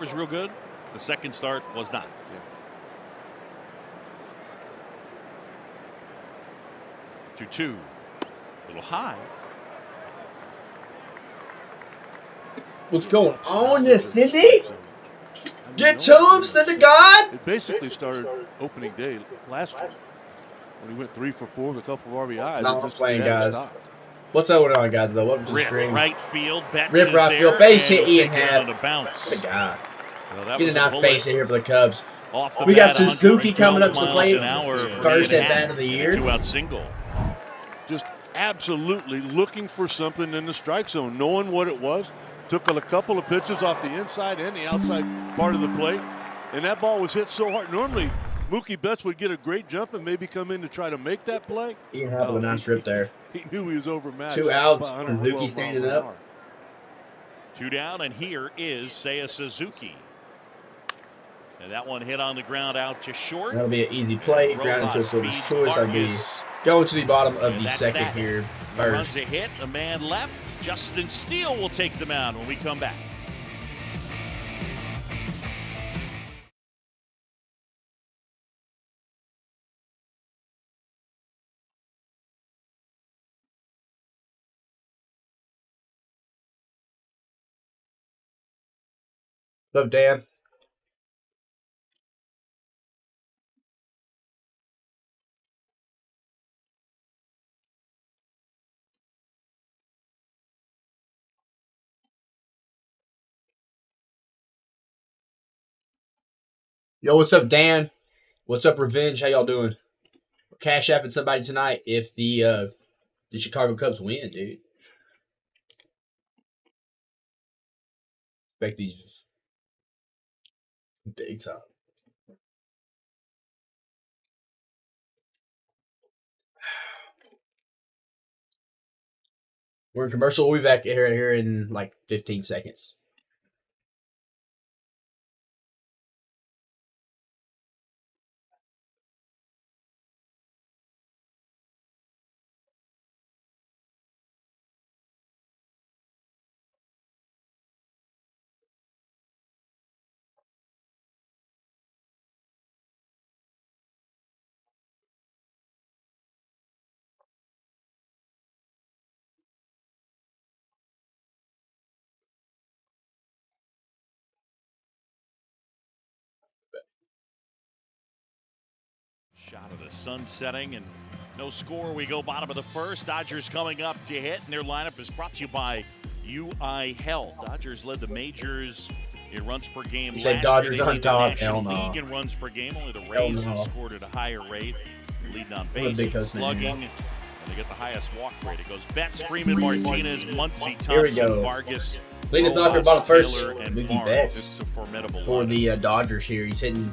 was real good. The second start was not. Yeah. 2-2. A little high. What's going on this, Cindy? Get to him, Cindy God! It basically started opening day last year when he went 3 for 4 with a couple of RBIs. No, I'm playing, guys. What's up with on, guys? Though, welcome to the stream. Right field, Betts Rip right field, base hit Ian Happ. What a guy. Well, get a nice base hit here for the Cubs. We got Suzuki coming up to the plate. First at bat of the year. 2-out single. Just absolutely looking for something in the strike zone, knowing what it was. Took a couple of pitches off the inside and the outside part of the plate, and that ball was hit so hard. Normally, Mookie Betts would get a great jump and maybe come in to try to make that play. Ian Happ with a nice rip there. He knew he was overmatched. 2 outs, Suzuki standing up. 2 down, and here is Seiya Suzuki. And that one hit on the ground out to short. That'll be an easy play. Ground into a fielder's choice. I'll be going to the bottom of the second here first. Runs a hit, a man left. Justin Steele will take them out when we come back. What's up, Dan? Yo, what's up, Dan? What's up, Revenge? How y'all doing? We're cash apping somebody tonight if the Chicago Cubs win, dude. Expect these big time. We're in commercial. We'll be back here in like 15 seconds. Shot of the sun setting and no score. We go bottom of the first. Dodgers coming up to hit, and their lineup is brought to you by UI Health. Dodgers led the majors in runs per game. You said Dodgers on top? Hell no. League in runs per game. Only the Rays have scored at a higher rate. Leading on base, slugging, and they get the highest walk rate. It goes Betts, Freeman, Martinez, Muncy, Thompson, Vargas. Leading Dodger bottom first. And Mookie Betts. It's a formidable for lineup. the Dodgers here. He's hitting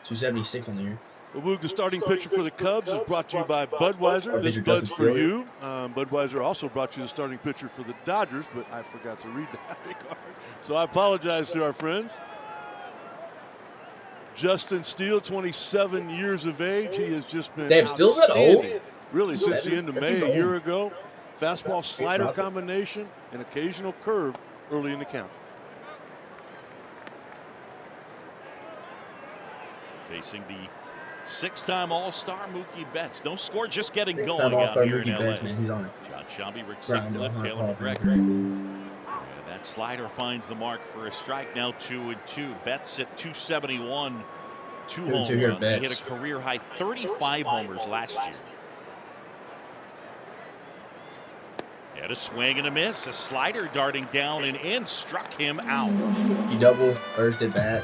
276 on the year. We'll move to starting pitcher for the Cubs is brought to you by Budweiser. This Bud's for you. Budweiser also brought you the starting pitcher for the Dodgers, but I forgot to read that card. So I apologize to our friends. Justin Steele, 27 years of age. He has just been still that old? Really, since the end of May a year ago. Fastball slider It's combination, an occasional curve early in the count. Facing the 6-time All-Star Mookie Betts. No score, just getting going out here in LA. He's on it. John Shelby, Rick Sutcliffe, Taylor McGregor. And that slider finds the mark for a strike. Now 2-2. Betts at 271. 2 home runs. He hit a career-high 35 homers last year. Had a swing and a miss. A slider darting down and in struck him out. He doubled first at bat.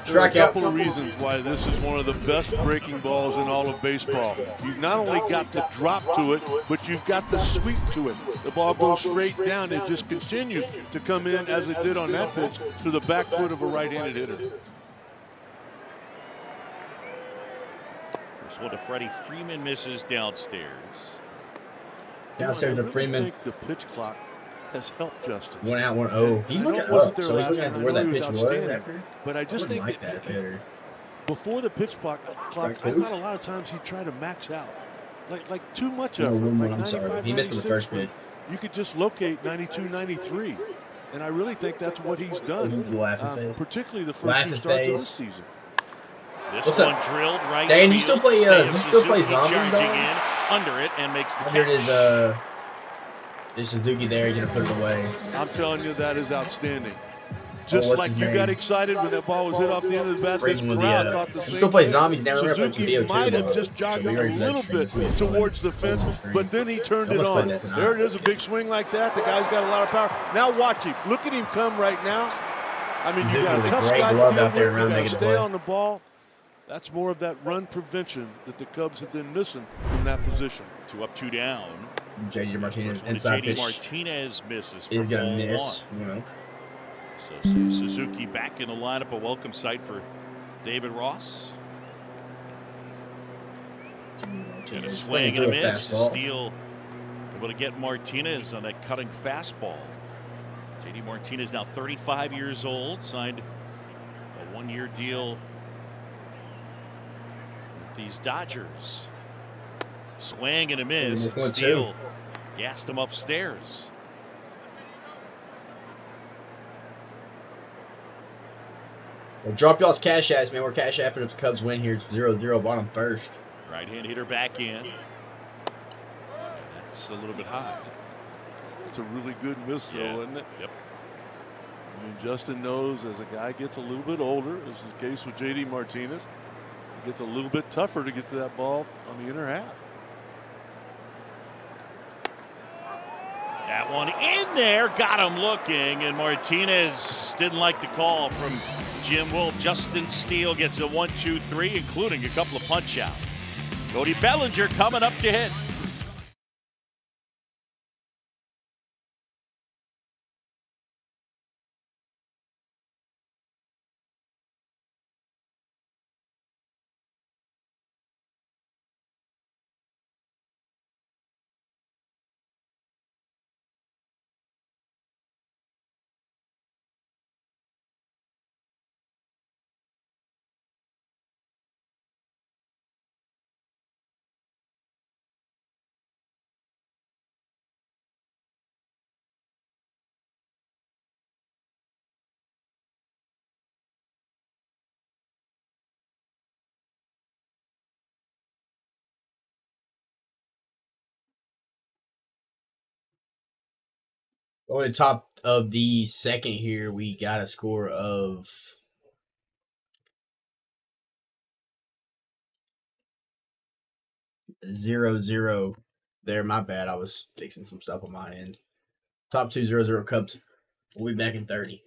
There are a couple of reasons why this is one of the best breaking balls in all of baseball. You've not only got the drop to it, but you've got the sweep to it. The ball goes straight down. It just continues to come in as it did on that pitch to the back foot of a right-handed hitter. First one to Freddie. Freeman misses downstairs. Downstairs to Freeman. I think the pitch clock has helped Justin. 1 out, 1-0. He's looking up, so he's looking at where that pitch was. But I just think that before the pitch clock, I thought a lot of times he'd try to max out. Like too much effort. Like 95, he missed the first pitch. You could just locate 92, 93. And I really think that's what he's done, particularly the first two starts of this season. This one drilled right. Dan, you still play zombies, charging in under it and makes the catch. Here it is, there's Suzuki there. He's gonna put it away. I'm telling you, that is outstanding. Just like you got excited when that ball was hit off the end of the bat, this crowd thought the same. Still play zombies. Now Suzuki might have just jogged a little bit towards the fence, but then he turned it on. There it is, a big swing like that. The guy's got a lot of power. Now watch him. Look at him come right now. I mean, you got a tough guy to deal with. You got to stay on the ball. That's more of that run prevention that the Cubs have been missing in that position. 2 up, 2 down. JD Martinez inside pitch. Martinez misses. He's gonna miss. You know. So Suzuki back in the lineup, a welcome sight for David Ross. And a swing and a miss. Steele able to get Martinez on that cutting fastball. JD Martinez now 35 years old, signed a 1-year deal with these Dodgers. Swing and a miss. Steele gassed him upstairs. Well, drop y'all's cash apps, man. We're cash apping if the Cubs win here. It's 0-0 bottom first. Right-hand hitter back in. That's a little bit high. It's a really good miss, though, isn't it? Yep. I mean, Justin knows as a guy gets a little bit older, as is the case with JD Martinez, it gets a little bit tougher to get to that ball on the inner half. That one in there, got him looking, and Martinez didn't like the call from Jim Wolf. Justin Steele gets a 1-2-3, including a couple of punch outs. Cody Bellinger coming up to hit. Going to top of the second here, we got a score of 0-0 there. My bad. I was fixing some stuff on my end. Top 2 0-0 Cubs. We'll be back in 30.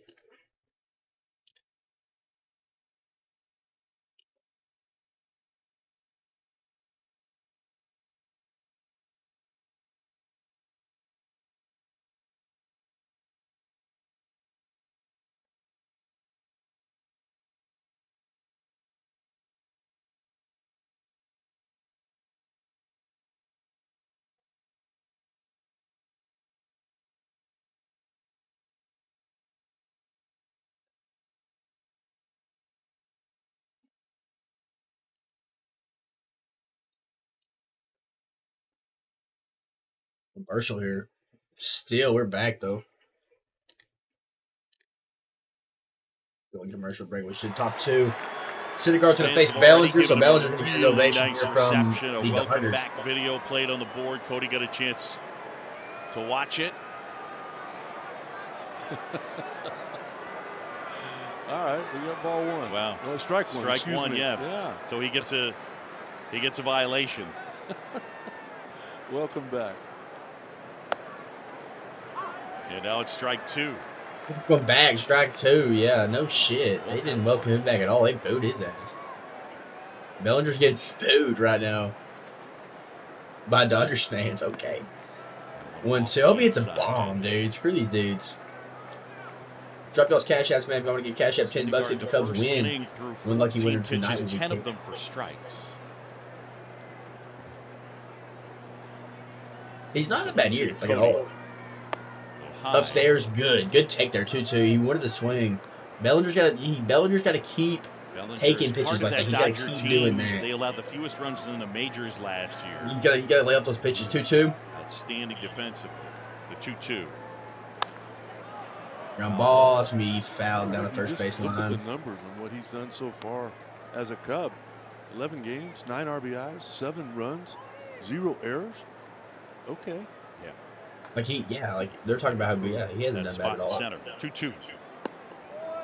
Commercial here. Still, we're back though. Going commercial break. We should top 2. Syndergaard's going to face Bellinger, so Bellinger's going to get his ovation here from the Dodgers. Back video played on the board. Cody got a chance to watch it. All right, we got ball 1. Wow. Well, strike 1. Strike 1, me. yeah. So he gets a violation. Welcome back. And now it's strike 2. Welcome back, strike 2. Yeah, no shit. They didn't welcome him back at all. They booed his ass. Bellinger's getting booed right now by Dodgers fans. Okay. 1-2. I'll be at the bomb, dude. Screw these dudes. Drop y'all's cash apps, man. If you want to get cash app $10 if the Cubs win. One lucky winner tonight will be 10 of them for strikes. He's not a bad year. Like at all. Upstairs, good take there 2-2. He wanted to swing. Bellinger's got to keep taking pitches like that. He's got to keep doing that. They allowed the fewest runs in the majors last year. You got to lay off those pitches. 2-2. Outstanding defensively. The 2-2. Ground ball to be fouled down the first base line. Look at the line. numbers and what he's done so far as a Cub. 11 games, 9 RBIs, 7 runs, 0 errors. Okay. Yeah. Like they're talking about how good. He hasn't done bad at all. Center. 2-2.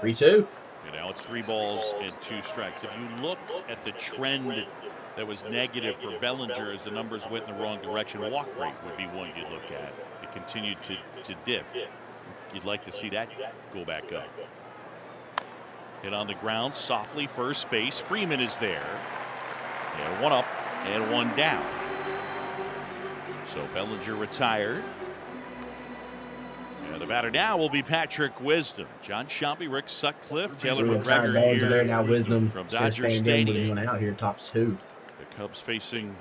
3-2. And now it's 3 balls and 2 strikes. If you look at the trend that was negative for Bellinger as the numbers went in the wrong direction, walk rate would be one you'd look at. It continued to dip. You'd like to see that go back up. Hit on the ground softly, first base. Freeman is there. And 1 up and 1 down. So Bellinger retired. And the batter now will be Patrick Wisdom. John Shampi, Rick Sutcliffe, Taylor McGregor here. There now Wisdom from Dodger Stadium. Out here, tops 2. The Cubs facing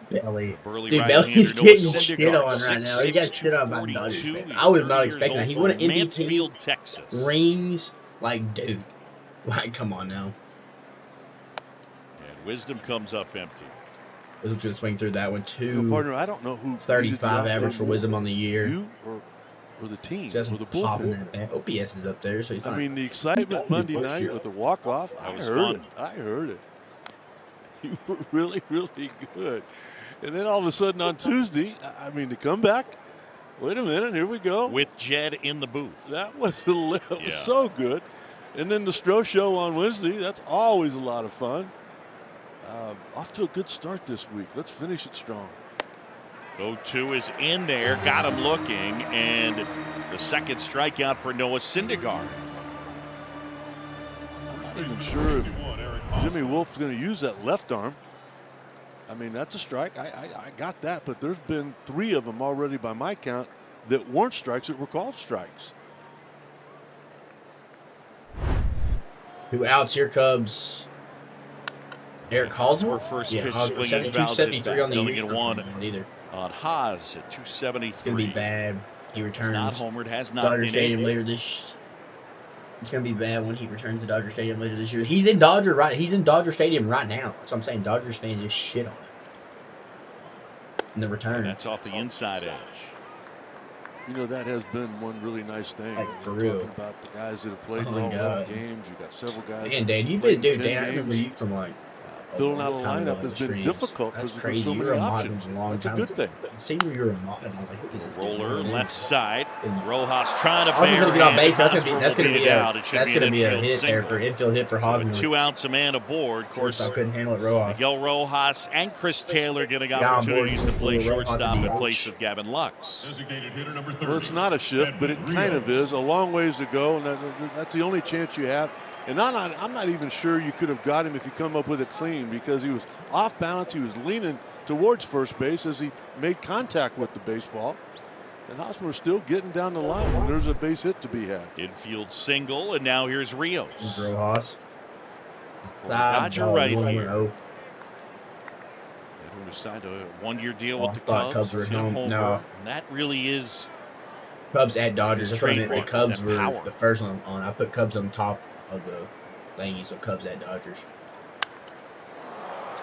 Belly. Burly Dude, Belly's getting shit on right now. He got shit on by Dodgers. I was not expecting that. He won an MVP, Texas. Rings. Like, dude. Like, come on now. And Wisdom comes up empty. Wisdom's going to swing through that one, too. Partner, I don't know who. 35 average for Wisdom on the year. You or the team, just or the bullpen. OPS is up there, so he's not. I mean, the excitement Monday night with the walk-off, I heard it. You were really, really good. And then all of a sudden on Tuesday, I mean, to come back, wait a minute, here we go. With Jed in the booth. That was so good. And then the Stroh Show on Wednesday, that's always a lot of fun. Off to a good start this week. Let's finish it strong. 0-2 is in there, got him looking, and the second strikeout for Noah Syndergaard. I'm not even sure if Jimmy Wolf's going to use that left arm. I mean, that's a strike. I got that, but there's been 3 of them already by my count that weren't strikes that were called strikes. Who outs your Cubs? Eric Hosmer? First pitch swinging, 273 on the year. Either. On Haas at 273. It's going to be bad. He returns. Not homered, has not Dodger Stadium later this. It's going to be bad when he returns to Dodger Stadium later this year. He's in Dodger Stadium right now. That's what I'm saying. Dodgers fans just shit on him. In the return. And that's off the inside edge. You know, that has been one really nice thing. Like, for real. Talking about the guys that have played in all games. You got several guys. Man, Dan, you've been, dude, Dan, I remember you from like. Filling out a lineup has been difficult because there's so many options. That's a good thing. See where you were a mod, and I was like, what is this? Roller left side. Rojas trying to bear it. On base. That's gonna be a hit there for infield hit for Hogman. 2 outs, a man aboard. Of course, I couldn't handle it. Rojas. Miguel Rojas and Chris Taylor getting opportunities to play shortstop in place of Gavin Lux. Well, it's not a shift, but it kind of is. A long ways to go, and that's the only chance you have. And I'm not even sure you could have got him if you come up with it clean, because he was off balance. He was leaning towards first base as he made contact with the baseball. And Hosmer's still getting down the line when there's a base hit to be had. Infield single, and now here's Rios. Rojas. Dodger right here. Edwin signed a 1-year deal with the Cubs. Were no. And that really is. Cubs at Dodgers. That's what I meant. The Cubs were the first one on. I put Cubs on top of the thingy, so Cubs at Dodgers.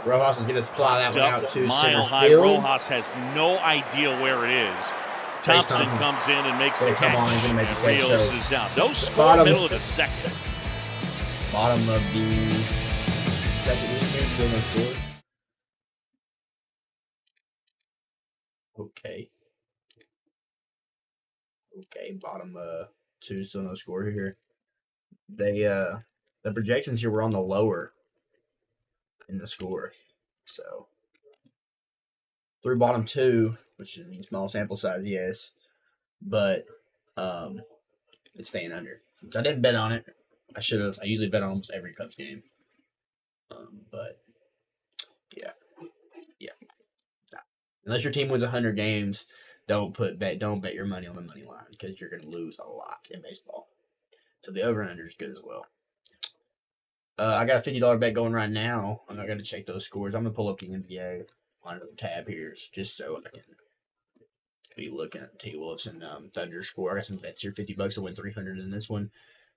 Rojas is going to fly that one out to center field. Rojas has no idea where it is. Thompson comes in and makes the catch. He's going to make the catch. Rios is out. No score, middle of the second. Bottom of the second inning, still no score. Okay, bottom 2, still no score here. They the projections here were on the lower in the score, so through bottom 2, which is a small sample size, yes, but it's staying under. I didn't bet on it. I should have. I usually bet on almost every Cubs game, but yeah. Unless your team wins 100 games, don't bet your money on the money line, because you're going to lose a lot in baseball. So the over-under is good as well. I got a $50 bet going right now. I'm not going to check those scores. I'm going to pull up the NBA on the tab here just so I can be looking at T. Wolves and Thunder score. I got some bets here. $50 to win 300 in this one.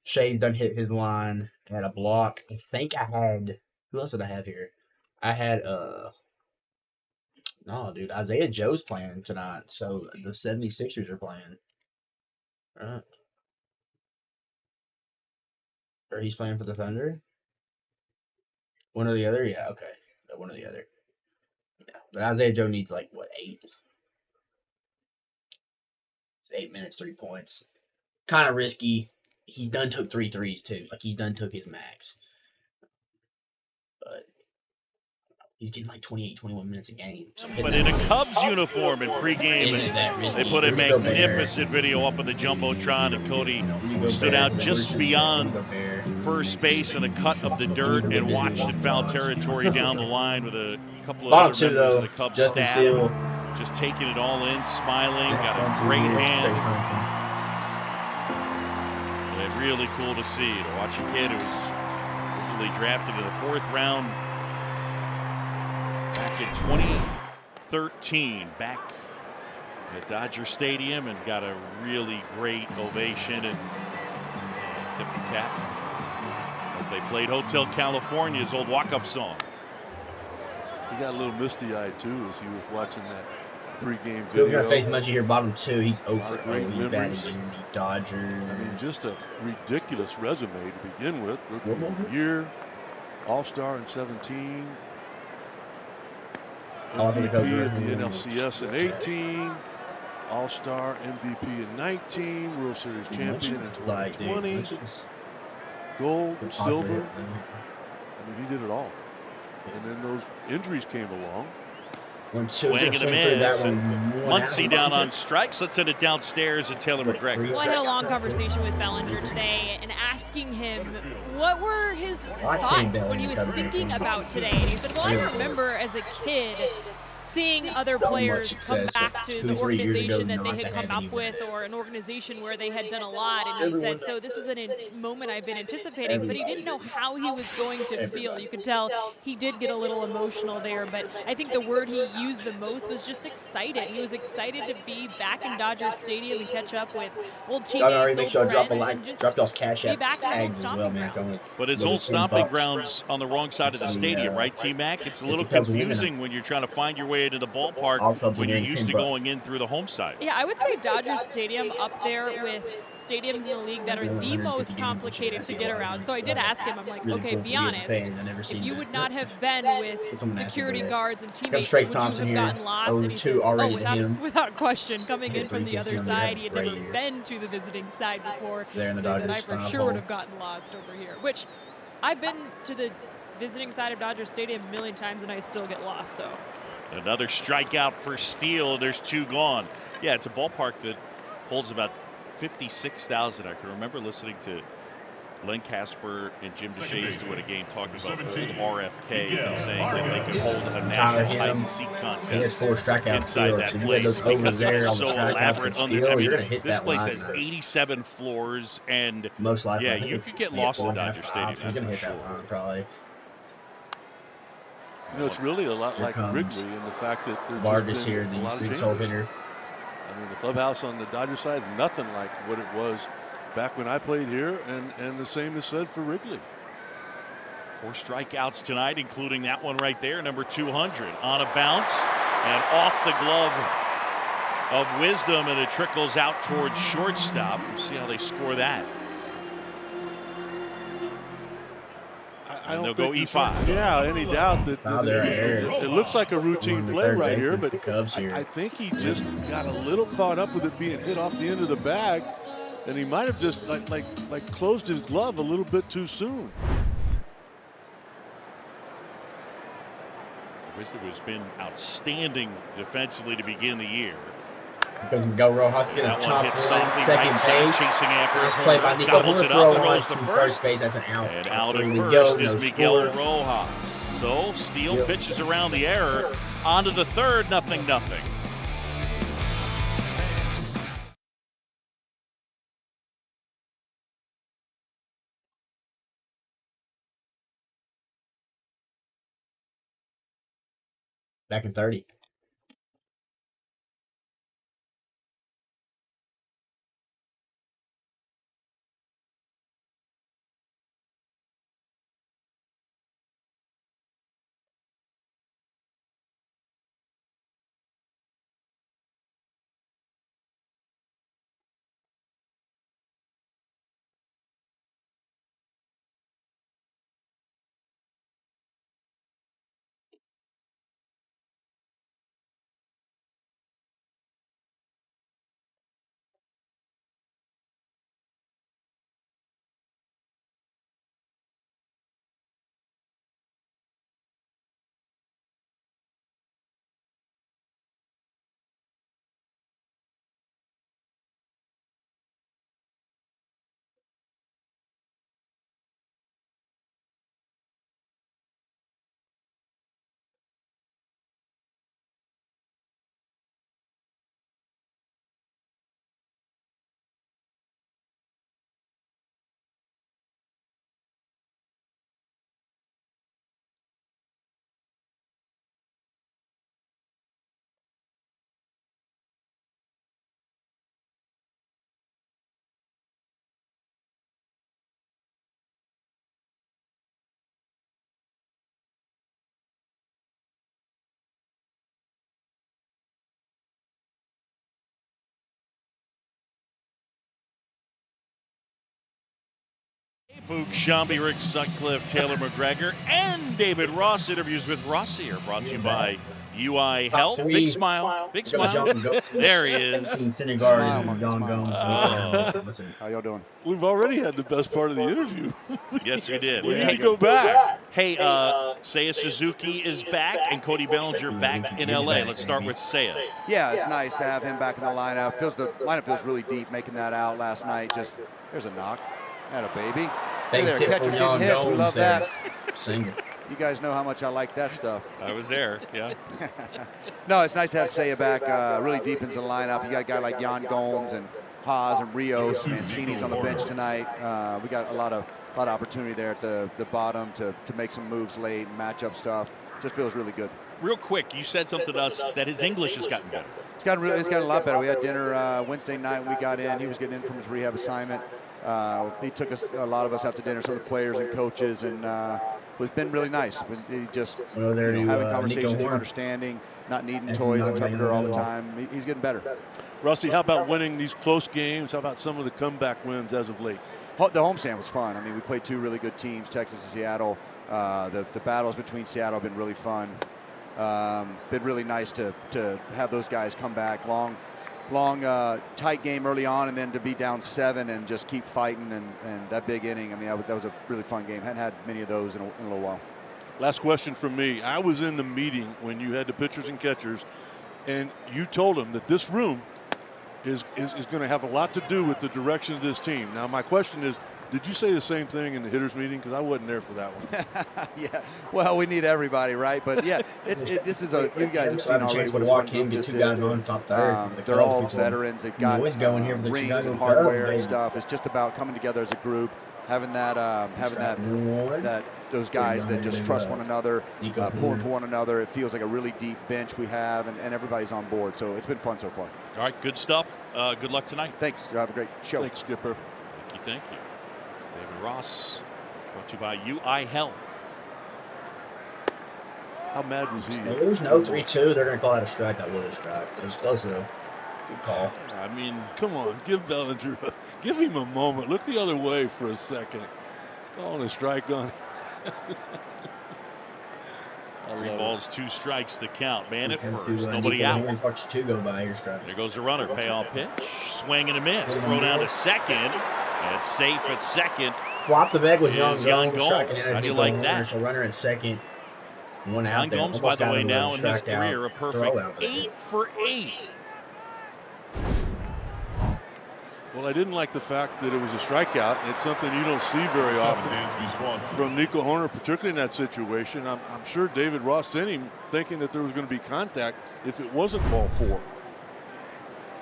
Shea's done hit his line. I had a block. I think I had. Who else did I have here? I had no, dude. Isaiah Joe's playing tonight, so the 76ers are playing. All right. Or he's playing for the Thunder? One or the other? Yeah, okay. One or the other. Yeah. But Isaiah Joe needs like, what, 8? It's 8 minutes, 3 points. Kind of risky. He's done took 3 threes, too. Like, he's done took his max. But he's getting like 28, 21 minutes a game. So but in a Cubs uniform in pregame, they put a magnificent video up on the Jumbotron, and Cody stood out just beyond first base in a cut of the dirt and watched in foul territory down the line with a couple of other members of the Cubs staff. Just taking it all in, smiling, got a great hand. And really cool to see, to watch a kid who was originally drafted in the 4th round back in 2013, back at Dodger Stadium, and got a really great ovation and tip the cap as they played Hotel California's old walk-up song. He got a little misty-eyed too as he was watching that pregame Still video. got Faith Munchie here, bottom 2. He's over. He's batting in the Dodgers. I mean, just a ridiculous resume to begin with. Rookie of the year, All-Star in 17. MVP of the NLCS in 18, All-Star MVP in 19, World Series champion in 2020, gold, silver. I mean, he did it all. And then those injuries came along. Swing and a miss. Muncy down on strikes. Let's send it downstairs to Taylor McGregor. Well, I had a long conversation with Bellinger today and asking him what were his thoughts when he was thinking about today. And he said, well, I remember as a kid seeing other players come back to the organization that they had come up with, or an organization where they had done a lot. And he said, so this is a moment I've been anticipating, but he didn't know how he was going to feel. You could tell he did get a little emotional there, but I think the word he used the most was just excited. He was excited to be back in Dodger Stadium and catch up with old teammates, old friends, and just be back in his old stomping grounds. But it's old stomping grounds on the wrong side of the stadium, right, T-Mac? It's a little confusing when you're trying to find your way into the ballpark when you're used to going in through the home side. Yeah, I would say Dodger Stadium up there with stadiums in the league that are the most complicated to get around. So I did ask him, I'm like, okay, be honest. If you would not have been with security guards and teammates, would you have gotten lost? And he said, oh, without question, coming in from the other side, he had never been to the visiting side before, so that I for sure would have gotten lost over here. Which, I've been to the visiting side of Dodger Stadium a million times, and I still get lost, so. Another strikeout for Steele. There's 2 gone. Yeah, it's a ballpark that holds about 56,000. I can remember listening to Len Casper and Jim DeShays doing a game talking about old RFK and saying that they could hold a national hide-and-seek contest inside that place because it's so elaborate. I mean, this place has 87 floors, and most likely, yeah, you could get lost in Dodger Stadium. You're going to hit that line, probably. You know, it's really a lot like Wrigley in the fact that there's Vargas here, the 6-hole hitter. I mean, the clubhouse on the Dodger side is nothing like what it was back when I played here, and the same is said for Wrigley. 4 strikeouts tonight, including that one right there, number 200. On a bounce and off the glove of Wisdom, and it trickles out towards shortstop. We'll see how they score that. I don't they'll go E5. Yeah, any doubt that it looks like a routine play right here, but I think he just got a little caught up with it being hit off the end of the bag, and he might have just like closed his glove a little bit too soon. Wisdom has been outstanding defensively to begin the year. Doesn't go real hot. Get a chop second base. Chasing after nice play by Nico. Gobbles it up, throws to the first base. That's an out. And out at first is Miguel Rojas. So Steele pitches around the error. On to the third, nothing. Back in 30. Boog Shambi, Rick Sutcliffe, Taylor McGregor, and David Ross. Interviews with Rossi are brought to you by UI Health. Big smile. Big smile. There he is. How y'all doing? We've already had the best part of the interview. Yes, we did. We need to go back. Hey, Seiya Suzuki is back and Cody Bellinger back in LA. Let's start with Seiya. Yeah, it's nice to have him back in the lineup. The lineup feels really deep making that out last night. Just, there's a knock. Had a baby. Hey there, catchers getting hits. We love that. You guys know how much I like that stuff. I was there, yeah. No, it's nice to have Seiya back. Really deepens the lineup. You got a guy like Yan Gomes and Haas and Rios. Mancini's on the bench tonight. We got a lot of opportunity there at the bottom to make some moves late and match up stuff. Just feels really good. Real quick, you said something to us that his English has gotten better. It's gotten a lot better. We had dinner Wednesday night when we got in. He was getting in from his rehab assignment. He took a lot of us out to dinner, some of the players and coaches, and it's been really nice. He just having conversations, understanding, not needing toys, interpreter all the time. He's getting better. Rusty, how about winning these close games? How about some of the comeback wins as of late? The homestand was fun. I mean, we played two really good teams, Texas and Seattle. The battles between Seattle have been really fun. Been really nice to have those guys come back. Long, tight game early on, and then to be down 7 and just keep fighting and that big inning. I mean, that was a really fun game. Hadn't had many of those in a little while. Last question from me. I was in the meeting when you had the pitchers and catchers, and you told them that this room is going to have a lot to do with the direction of this team. Now, my question is, did you say the same thing in the hitters meeting? Because I wasn't there for that one. Yeah. Well, we need everybody, right? But yeah, this is you guys have seen already what a fun group this is. They're all veterans. They've got rings and hardware and stuff. It's just about coming together as a group, having those guys that just trust one another, pulling for one another. It feels like a really deep bench we have, and everybody's on board. So it's been fun so far. All right, good stuff. Good luck tonight. Thanks. You have a great show. Thanks, Skipper. Thank you. David Ross, brought to you by UI Health. How mad was he? There's no 3-2. They're going to call that a strike. That was a strike. It was close, though. Good call. I mean, come on. Give Bellinger, give him a moment. Look the other way for a second. Calling a strike on. 3 balls, 2 strikes to count. Man at first. Nobody out. Watch 2 go by. Your strike. There goes the runner. Payoff pitch. Swing and a miss. Throw down to second. And it's safe at second. Flop the bag with Yan Gomes. How do you like that? So runner at second. One Yan out there. Gomes, by the way, now in his career, a perfect 8 for 8. Well, I didn't like the fact that it was a strikeout. It's something you don't see very often from Nico Hoerner, particularly in that situation. I'm sure David Ross sent him thinking that there was going to be contact if it wasn't ball 4.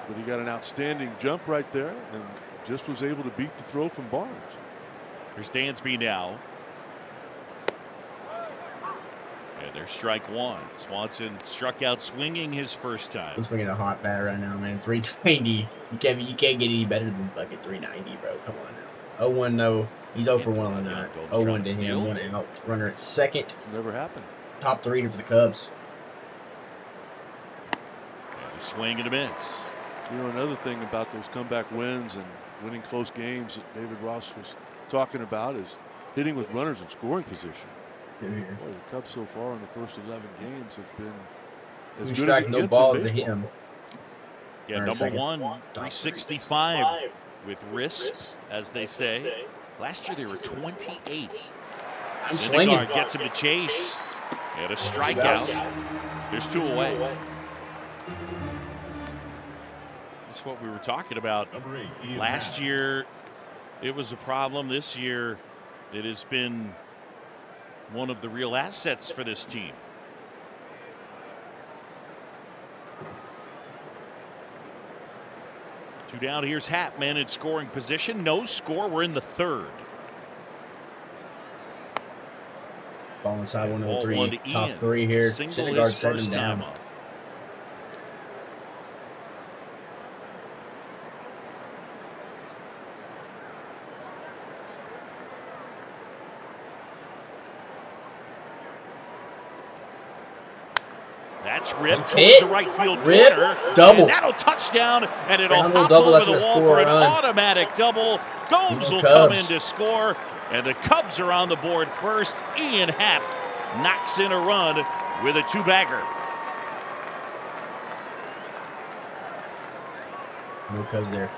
But he got an outstanding jump right there and just was able to beat the throw from Barnes. Here's Dansby now. And there's strike 1. Swanson struck out swinging his first time. He's swinging a hot bat right now, man. 390. You can't get any better than fucking 390, bro. Come on now. 0-1 though. He's 0 for 1 on that. 0-1 to him. 1 out. Runner at second. Never happened. Top 3 for the Cubs. And a swing and a miss. You know, another thing about those comeback wins and winning close games that David Ross was talking about is hitting with runners in scoring position. Boy, the Cubs so far in the first 11 games have been as good as it gets in baseball. Yeah, number 1, 365 with risk, as they say. Last year they were 28th. Syndergaard gets him to chase. And a strikeout. There's 2 away. That's what we were talking about. Last year it was a problem. This year it has been one of the real assets for this team. Two down. Here's Hatman in scoring position. No score. We're in the 3rd. Ball inside 103. Top 3 here. Single his first time up. That's ripped towards the right field corner. Double. And that'll touchdown, and it'll hop over the wall for an automatic double. Gomes will come in to score, and the Cubs are on the board first. Ian Happ knocks in a run with a two-bagger. No Cubs there.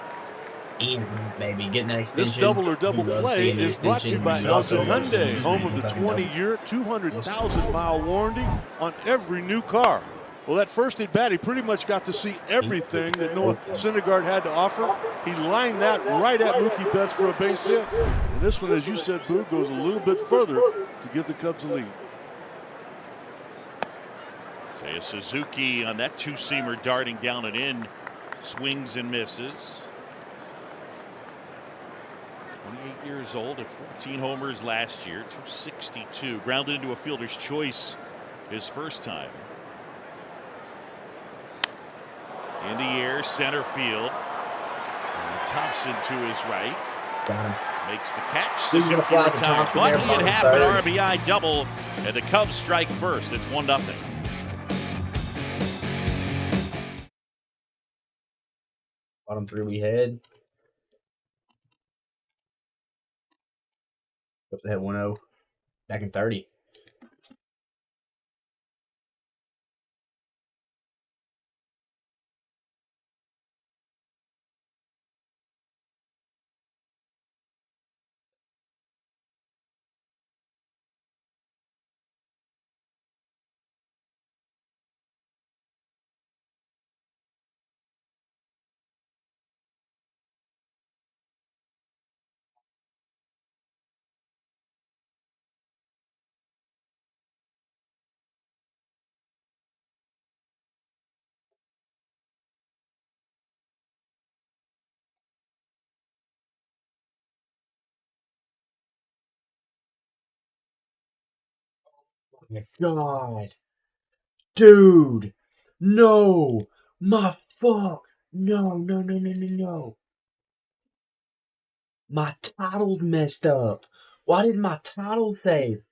Ian, baby, getting that extension. This double or double play is brought to you by Elgin Hyundai, home of the 20-year, 200,000-mile warranty on every new car. Well, that first at bat, he pretty much got to see everything that Noah Syndergaard had to offer. He lined that right at Mookie Betts for a base hit. And this one, as you said, Boo, goes a little bit further to give the Cubs a lead. Seiya Suzuki on that two-seamer darting down and in. Swings and misses. 28 years old at 14 homers last year. 262. Grounded into a fielder's choice his first time. In the air, center field. And Thompson to his right. Got him. Makes the catch. Suzuki retired. But he had half an RBI double, and the Cubs strike first. It's 1-0. Bottom three we had. Hope they had 1-0. Back in 30. Oh my God. Dude. No. My fuck. No. My title's messed up. Why did my title save?